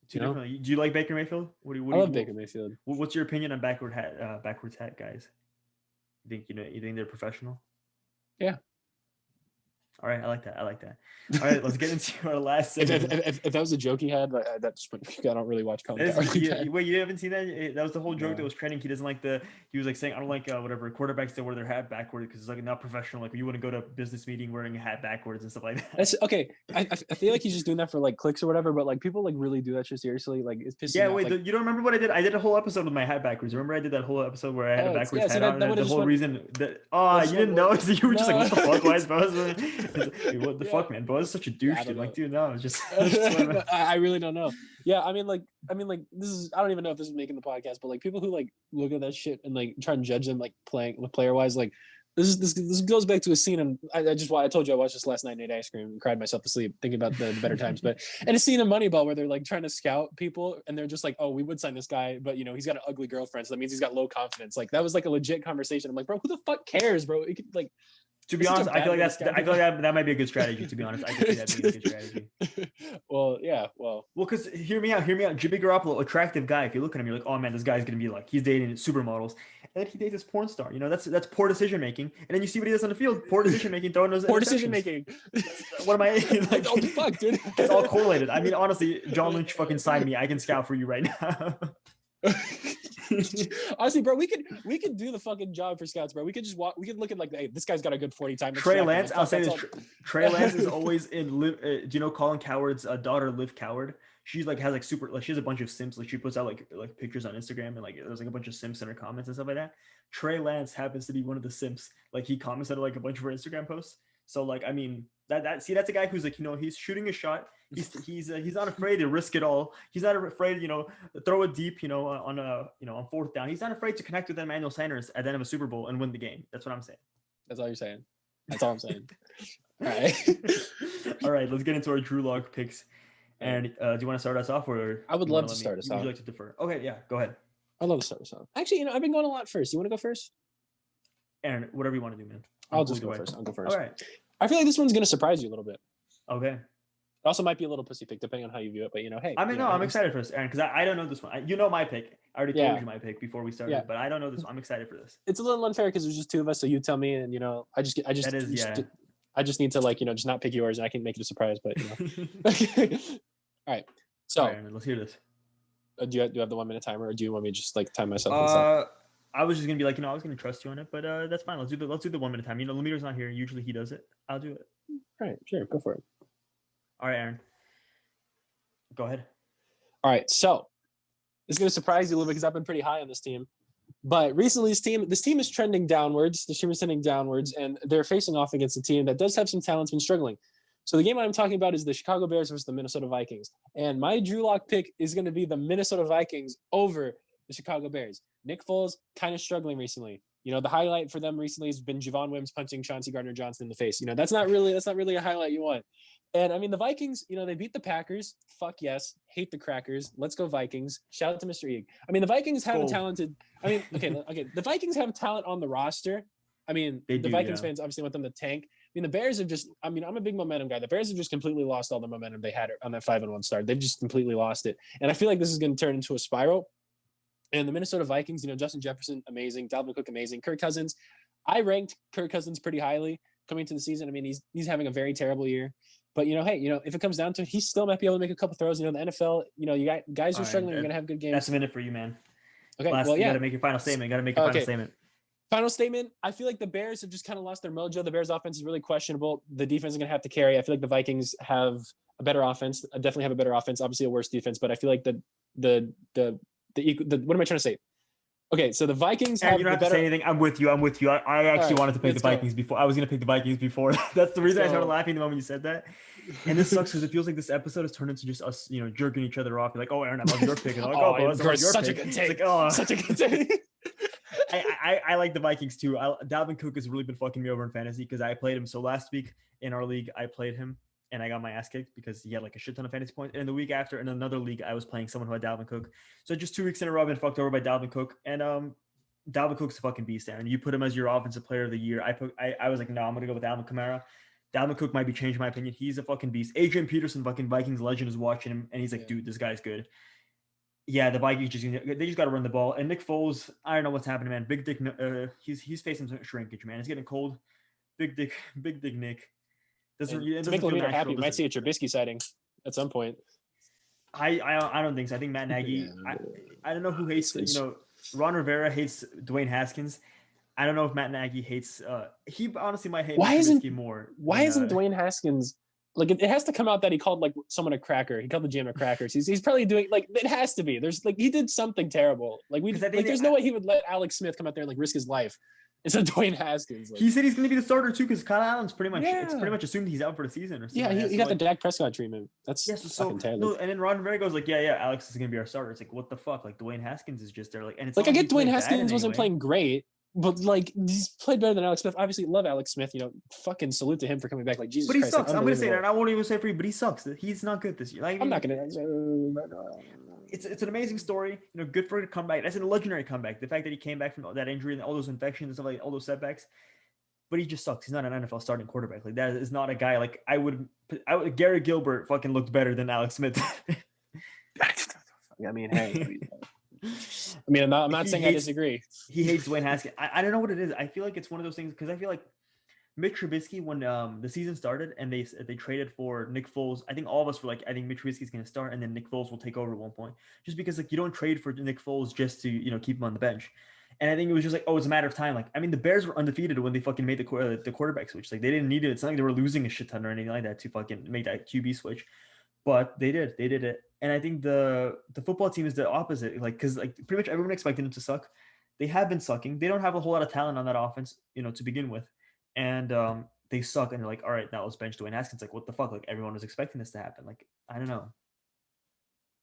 Differently. Do you like Baker Mayfield? I love Baker Mayfield. What's your opinion on backwards hat guys? You think they're professional? Yeah. All right, I like that. All right, let's get into our last segment. If that was a joke he had, that's I don't really watch Colin Cowherd. Wait, you haven't seen that? That was the whole joke that was trending. He doesn't like he was like saying, I don't like whatever quarterbacks that wear their hat backwards because it's like not professional. Like you want to go to a business meeting wearing a hat backwards and stuff like that. That's okay. I feel like he's just doing that for like clicks or whatever, but like people like really do that shit seriously. Like it's pissing me off. Wait, you don't remember what I did? I did a whole episode with my hat backwards. Remember I did that whole episode where I had a backwards hat on? The whole reason that you didn't know? So you were just like, what the fuck? Why is Buzz? What the fuck, man? Buzz is such a douche, dude. Like, dude, no, it's just. I really don't know. Yeah, I mean, like, this is. I don't even know if this is making the podcast, but like, people who like look at that shit and like try and judge them, like player wise, like, this goes back to a scene, and I told you I watched this last night and ate ice cream and cried myself to sleep thinking about the better times. But and a scene in Moneyball where they're like trying to scout people, and they're just like, oh, we would sign this guy, but you know, he's got an ugly girlfriend, so that means he's got low confidence. Like that was like a legit conversation. I'm like, bro, who the fuck cares, bro? It could, like. To be honest, I feel like that might be a good strategy. To be honest, I could see that being a good strategy. Well, yeah, well, because hear me out. Jimmy Garoppolo, attractive guy. If you look at him, you're like, oh man, this guy's gonna be like, he's dating supermodels, and then he dates this porn star. You know, that's poor decision making. And then you see what he does on the field: poor decision making, throwing those. Poor decision making. What am I like? Oh fuck, dude! It's all correlated. I mean, honestly, John Lynch fucking signed me. I can scout for you right now. Honestly, bro, we could do the fucking job for scouts, bro. We could just walk. We could look at like, hey, this guy's got a good 40 time. Trey Lance, I'll say this. Trey Lance is always in. Do you know Colin Cowherd's daughter, Liv Cowherd? She's like has like super like she has a bunch of simps. Like she puts out like pictures on Instagram and like there's like a bunch of simps in her comments and stuff like that. Trey Lance happens to be one of the simps. Like he comments on like a bunch of her Instagram posts. So like I mean that's a guy who's like, you know, he's shooting a shot. He's not afraid to risk it all. He's not afraid, you know, throw it deep, you know, on fourth down. He's not afraid to connect with Emmanuel Sanders at the end of a Super Bowl and win the game. That's what I'm saying. That's all you're saying. That's all I'm saying. All right. All right. Let's get into our Drew Lock picks. And do you want to start us off, or I would love to start us off? Would you like to defer? Okay, yeah, go ahead. I'd love to start us off. Actually, you know, I've been going a lot first. You want to go first? Aaron, whatever you want to do, man. I'll just go first. I'll go first. All right. I feel like this one's gonna surprise you a little bit. Okay. It also might be a little pussy pick depending on how you view it, but you know, hey. I mean, I'm excited for this, Aaron, because I don't know this one. You know my pick. I already told you my pick before we started, but I don't know this one. I'm excited for this. It's a little unfair because there's just two of us, so you tell me, and you know, I just need to like, you know, just not pick yours, and I can make it a surprise, but you know. All right. So Aaron, let's hear this. Do you have the 1 minute timer, or do you want me to just like time myself? I was just gonna be like, you know, I was gonna trust you on it, but that's fine. Let's do the 1 minute time. You know, Lemire's not here. Usually he does it. I'll do it. All right, sure, go for it. All right, Aaron. Go ahead. All right, so it's gonna surprise you a little bit because I've been pretty high on this team, but recently this team is trending downwards. The team is trending downwards, and they're facing off against a team that does have some talent, been struggling. So the game I'm talking about is the Chicago Bears versus the Minnesota Vikings, and my Drew Lock pick is going to be the Minnesota Vikings over the Chicago Bears. Nick Foles kind of struggling recently. You know, the highlight for them recently has been Javon Wims punching Chauncey Gardner-Johnson in the face. You know, that's not really a highlight you want. And I mean, the Vikings, you know, they beat the Packers. Fuck yes. Hate the Crackers. Let's go Vikings. Shout out to Mr. Eag. I mean, the Vikings have the Vikings have talent on the roster. I mean, the Vikings fans obviously want them to tank. I mean, the Bears have just, I mean, I'm a big momentum guy. The Bears have just completely lost all the momentum they had on that 5-1 start. They've just completely lost it. And I feel like this is going to turn into a spiral. And the Minnesota Vikings, you know, Justin Jefferson, amazing. Dalvin Cook, amazing. Kirk Cousins, I ranked Kirk Cousins pretty highly coming into the season. I mean, he's having a very terrible year. But, you know, hey, you know, if it comes down to it, he still might be able to make a couple throws. You know, the NFL, you know, you got guys who are struggling, you're going to have good games. That's a minute for you, man. Okay, you got to make your final statement. Final statement. I feel like the Bears have just kind of lost their mojo. The Bears offense is really questionable. The defense is going to have to carry. I feel like the Vikings have a better offense. I definitely have a better offense, obviously a worse defense, but I feel like the what am I trying to say? Okay, so the Vikings have. You don't have to say anything. I'm with you. I actually wanted to pick the Vikings before. I was going to pick the Vikings before. That's the reason I started laughing the moment you said that. And this sucks because it feels like this episode has turned into just us, you know, jerking each other off. You're like, oh, Aaron, I love your pick. And I'm like, such a good take. Such a good take. I like the Vikings too. Dalvin Cook has really been fucking me over in fantasy because I played him. So last week in our league, I played him and I got my ass kicked because he had like a shit ton of fantasy points. And the week after in another league, I was playing someone who had Dalvin Cook. So just 2 weeks in a row, I've been fucked over by Dalvin Cook. And Dalvin Cook's a fucking beast, Aaron. You put him as your offensive player of the year. I was like, no, I'm gonna go with Alvin Kamara. Dalvin Cook might be changing my opinion. He's a fucking beast. Adrian Peterson, fucking Vikings legend, is watching him, and he's like, dude, this guy's good. Yeah, the Vikings they just got to run the ball. And Nick Foles, I don't know what's happening, man. Big Dick, he's facing some shrinkage, man. It's getting cold. Big Dick Nick. Doesn't to make Lemire happy, you might see a Trubisky sighting at some point. I don't think so. I think Matt Nagy. I don't know who hates. Ron Rivera hates Dwayne Haskins. I don't know if Matt Nagy hates. He honestly might hate Trubisky more. Why isn't Dwayne Haskins? Like it has to come out that he called like someone a cracker. He called the GM a cracker. He's probably doing like it has to be. There's like he did something terrible. Like there's no way he would let Alex Smith come out there and like risk his life. It's a Dwayne Haskins. He said he's going to be the starter too because Kyle Allen's pretty much it's pretty much assumed he's out for the season or something. Yeah, he got the Dak Prescott treatment. That's fucking terrible. No, and then Ron Rivera goes like, yeah, Alex is going to be our starter. It's like what the fuck? Like Dwayne Haskins is just there. Like, and it's like I get Dwayne Haskins wasn't playing great. But like he's played better than Alex Smith. Obviously, love Alex Smith. Fucking salute to him for coming back. Like Jesus Christ. But he sucks. Like, I'm gonna say that, and I won't even say for you. But he sucks. He's not good this year. Like, I'm not gonna. It's an amazing story. Good for him to come back. That's a legendary comeback. The fact that he came back from that injury and all those infections and stuff like all those setbacks. But he just sucks. He's not an NFL starting quarterback. Like that is not a guy. Like I would Gary Gilbert fucking looked better than Alex Smith. I mean, hey. I'm not saying I disagree. He hates Dwayne Haskins. I don't know what it is. I feel like it's one of those things because I feel like Mitch Trubisky when the season started and they traded for Nick Foles. I think all of us were like, I think Mitch Trubisky's going to start and then Nick Foles will take over at one point. Just because like you don't trade for Nick Foles just to keep him on the bench. And I think it was just like, it's a matter of time. Like I mean, the Bears were undefeated when they fucking made the quarterback switch. Like they didn't need it. It's not like they were losing a shit ton or anything like that to fucking make that QB switch. But they did it. And I think the football team is the opposite. Like, because like pretty much everyone expected them to suck. They have been sucking. They don't have a whole lot of talent on that offense, to begin with. And they suck. And they're like, all right, now let's bench Dwayne Haskins. Like, what the fuck? Like everyone was expecting this to happen. Like, I don't know.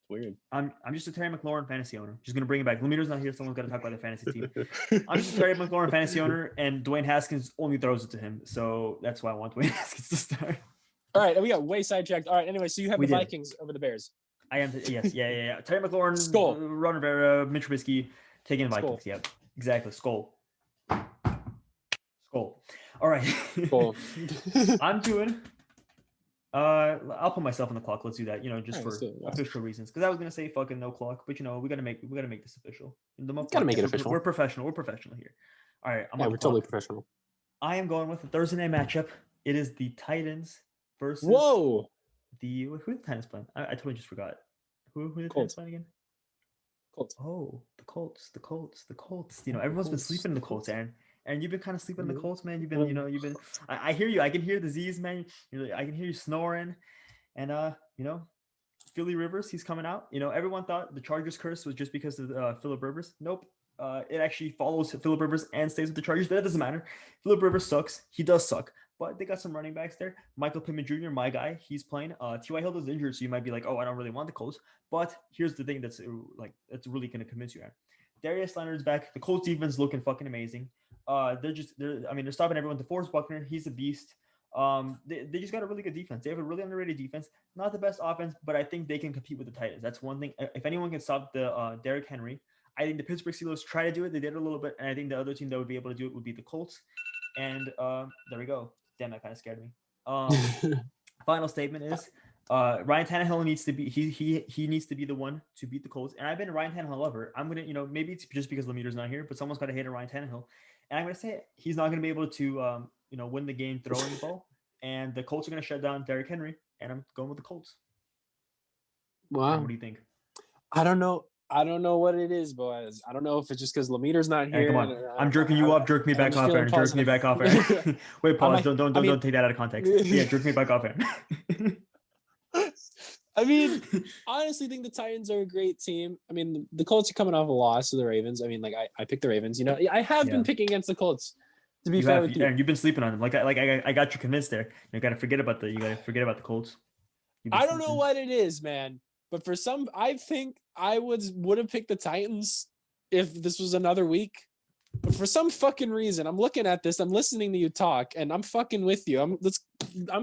Weird. I'm just a Terry McLaurin fantasy owner. Just gonna bring it back. Lemire's not here. Someone's got to talk about the fantasy team. I'm just a Terry McLaurin fantasy owner, and Dwayne Haskins only throws it to him. So that's why I want Dwayne Haskins to start. All right, we got way sidetracked. All right, anyway, so you have the Vikings over the Bears. I am. Yes, yeah. Terry McLaurin, Skull, Ron Rivera, Mitch Trubisky, taking the Vikings. Skull. Yep, exactly. Skull. All right. Skull. I'm doing. I'll put myself on the clock. Let's do that. Just for official reasons. Because I was gonna say fucking no clock, but we gotta make this official. Gotta make it official. We're professional. We're professional here. All right. We're totally professional. I am going with the Thursday night matchup. It is the Titans versus. Whoa. Who are the Titans playing? I totally just forgot. Who the Colts Titans playing again? Colts. Oh, the Colts. Everyone's been sleeping in the Colts, Aaron. And you've been kind of sleeping in the Colts, man. You've been. I hear you. I can hear the Z's, man. I can hear you snoring, and Philly Rivers, he's coming out. Everyone thought the Chargers curse was just because of Phillip Rivers. Nope. It actually follows Phillip Rivers and stays with the Chargers, but that doesn't matter. Phillip Rivers sucks. He does suck. But they got some running backs there. Michael Pittman Jr., my guy, he's playing. T.Y. Hill is injured, so you might be like, oh, I don't really want the Colts. But here's the thing that's really going to convince you, Aaron. Darius Leonard's back. The Colts defense looking fucking amazing. They're stopping everyone. DeForest Buckner, he's a beast. They just got a really good defense. They have a really underrated defense. Not the best offense, but I think they can compete with the Titans. That's one thing. If anyone can stop the Derrick Henry, I think the Pittsburgh Steelers try to do it. They did it a little bit, and I think the other team that would be able to do it would be the Colts. And there we go. Damn, that kind of scared me. Final statement is Ryan Tannehill needs to be he needs to be the one to beat the Colts. And I've been a Ryan Tannehill lover. I'm gonna maybe it's just because Lemire's not here, but someone's got to hate on Ryan Tannehill. And I'm gonna say he's not gonna be able to win the game throwing the ball. And the Colts are gonna shut down Derrick Henry. And I'm going with the Colts. Wow. What do you think? I don't know what it is, boys. I don't know if it's just because Lemire's not here. Hey, come on. I'm jerking you off. Jerk me back off, Aaron. Jerk me back off, Aaron. Wait, pause. Don't take that out of context. Yeah, jerk me back off, Aaron. I mean, I honestly think the Titans are a great team. I mean, the Colts are coming off a loss to the Ravens. I mean, I picked the Ravens. I have been picking against the Colts. To be fair with you, Aaron, you've been sleeping on them. I got you convinced there. You gotta forget about the Colts. I don't know what it is, man. But for some, I think I would have picked the Titans if this was another week. But for some fucking reason, I'm looking at this, I'm listening to you talk, and I'm fucking with you. I'm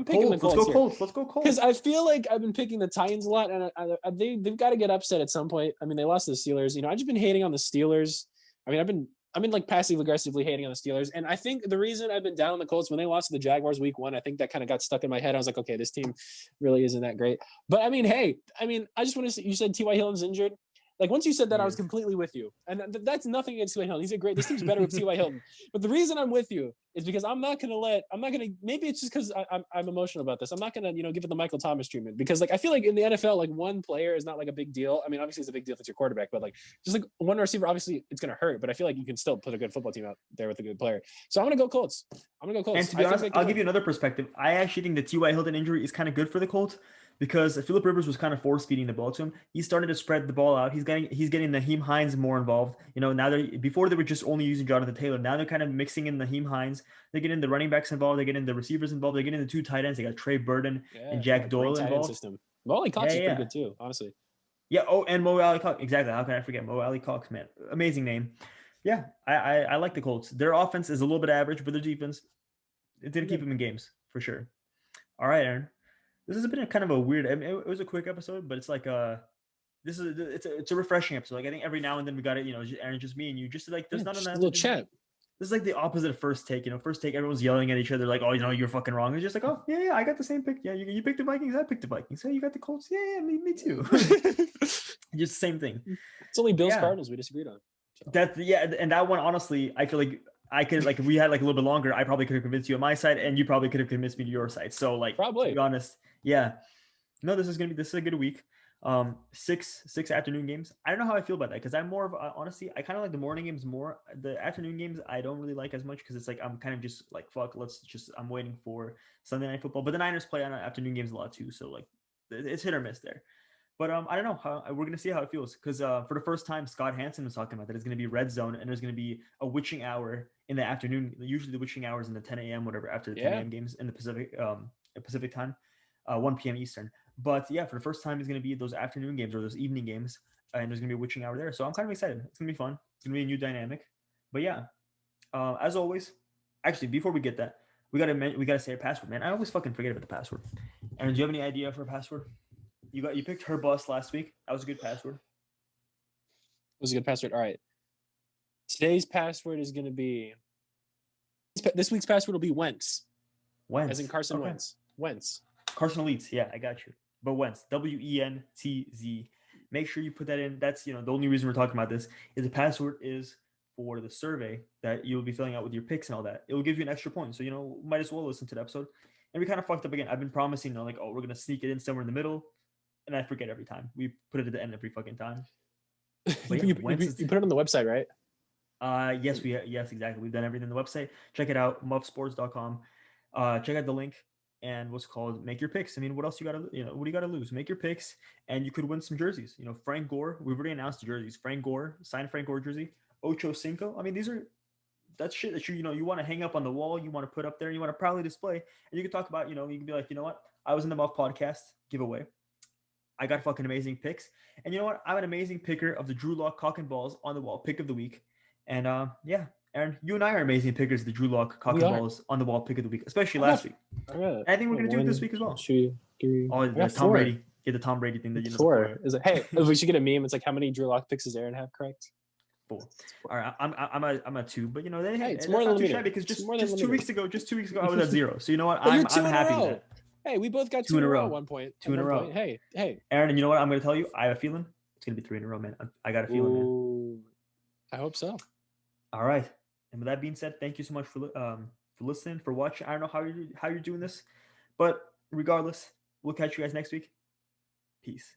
picking the Colts. Let's go Colts. Because I feel like I've been picking the Titans a lot, and they've got to get upset at some point. I mean, they lost to the Steelers. I've just been hating on the Steelers. I mean, I've been like passive aggressively hating on the Steelers. And I think the reason I've been down on the Colts when they lost to the Jaguars week 1, I think that kind of got stuck in my head. I was like, okay, this team really isn't that great. But I mean, hey, I just want to say, you said T.Y. Hilton's injured. Like once you said that, I was completely with you, and that's nothing against T.Y. Hilton. He's a great. This team's better with T.Y. Hilton. But the reason I'm with you is because I'm not gonna. Maybe it's just because I'm emotional about this. I'm not gonna give it the Michael Thomas treatment because like I feel like in the NFL like one player is not like a big deal. I mean obviously it's a big deal if it's your quarterback, but like just like one receiver obviously it's gonna hurt. But I feel like you can still put a good football team out there with a good player. So I'm gonna go Colts. And to be honest, I'll give you another perspective. I actually think the T.Y. Hilton injury is kind of good for the Colts. Because Phillip Rivers was kind of force feeding the ball to him. He started to spread the ball out. He's getting Naheem Hines more involved. Now before they were just only using Jonathan Taylor. Now they're kind of mixing in Naheem Hines. They're getting the running backs involved. They're getting the receivers involved. They're getting the two tight ends. They got Trey Burton and Jack Doyle involved. System. Mo Ali Cox is pretty good too, honestly. Yeah. Oh, and Mo Ali Cox. Exactly. How can I forget Mo Ali Cox? Man, amazing name. Yeah, I like the Colts. Their offense is a little bit average, but their defense it did keep them in games for sure. All right, Aaron. This has been a kind of a weird. I mean, it was a quick episode, but it's like it's a refreshing episode. Like I think every now and then we got it. Aaron, just me and you. Just like there's not enough. A little chat. This is like the opposite of first take. First take everyone's yelling at each other like, oh, you're fucking wrong. It's just like, oh yeah, I got the same pick. Yeah, you picked the Vikings. I picked the Vikings. So you got the Colts. Yeah, me too. Just the same thing. It's only Bills Cardinals we disagreed on. So. And that one honestly, I feel like. I could if we had like a little bit longer, I probably could have convinced you on my side, and you probably could have convinced me to your side. So like, probably. To be honest, yeah. No, this is a good week. 6 afternoon games. I don't know how I feel about that because I'm more of honestly, I kind of like the morning games more. The afternoon games I don't really like as much because it's like I'm kind of just like fuck. I'm waiting for Sunday Night Football, but the Niners play on afternoon games a lot too, so like it's hit or miss there. But I don't know how we're gonna see how it feels because for the first time Scott Hansen was talking about that it's gonna be red zone and there's gonna be a witching hour in the afternoon. Usually the witching hour is in the 10 a.m. whatever after the 10 a.m. games in the Pacific time, 1 p.m. Eastern. But yeah, for the first time it's gonna be those afternoon games or those evening games, and there's gonna be a witching hour there. So I'm kind of excited. It's gonna be fun. It's gonna be a new dynamic. But yeah, as always, actually before we get that, we gotta say a password, man. I always fucking forget about the password. Aaron, do you have any idea for a password? You picked her bus last week. That was a good password. It was a good password. All right. Today's password is going to be. This week's password will be Wentz. Wentz. As in Carson Wentz. Wentz. Carson Wentz. Yeah, I got you. But Wentz. Wentz. Make sure you put that in. That's the only reason we're talking about this is the password is for the survey that you'll be filling out with your picks and all that. It will give you an extra point. So might as well listen to the episode. And we kind of fucked up again. I've been promising, we're gonna sneak it in somewhere in the middle. And I forget every time. We put it at the end every fucking time. But yeah, you put it on the website, right? Yes, exactly. We've done everything on the website. Check it out, muffsports.com. Check out the link and what's called make your picks. I mean, what else what do you gotta lose? Make your picks and you could win some jerseys. Frank Gore, we've already announced the jerseys. Frank Gore, signed Frank Gore jersey. Ocho Cinco. I mean, that's shit that you want to hang up on the wall, you want to put up there, and you want to proudly display. And you can talk about, you can be like, what? I was in the Muffed Podcast giveaway. I got fucking amazing picks. And you know what? I'm an amazing picker of the Drew Lock Cock and Balls on the Wall pick of the week. And yeah, Aaron, you and I are amazing pickers of the Drew Lock Cock and Balls on the Wall pick of the week, especially last week. And I think we're going to do it this week as well. The Tom Brady. Yeah, the Tom Brady thing that you know. 4. Is it, hey, we should get a meme. It's like, how many Drew Lock picks does Aaron have correct? 4. All right, I'm a 2, but it's more than shy because just 2 weeks ago, I was at 0. So you know what? I'm happy with that. Hey, we both got 2 in a row at one point. 2 in a row. Hey. Aaron, and you know what? I'm going to tell you. I have a feeling it's going to be 3 in a row, man. I got a feeling, man. I hope so. All right. And with that being said, thank you so much for listening, for watching. I don't know how you're doing this, but regardless, we'll catch you guys next week. Peace.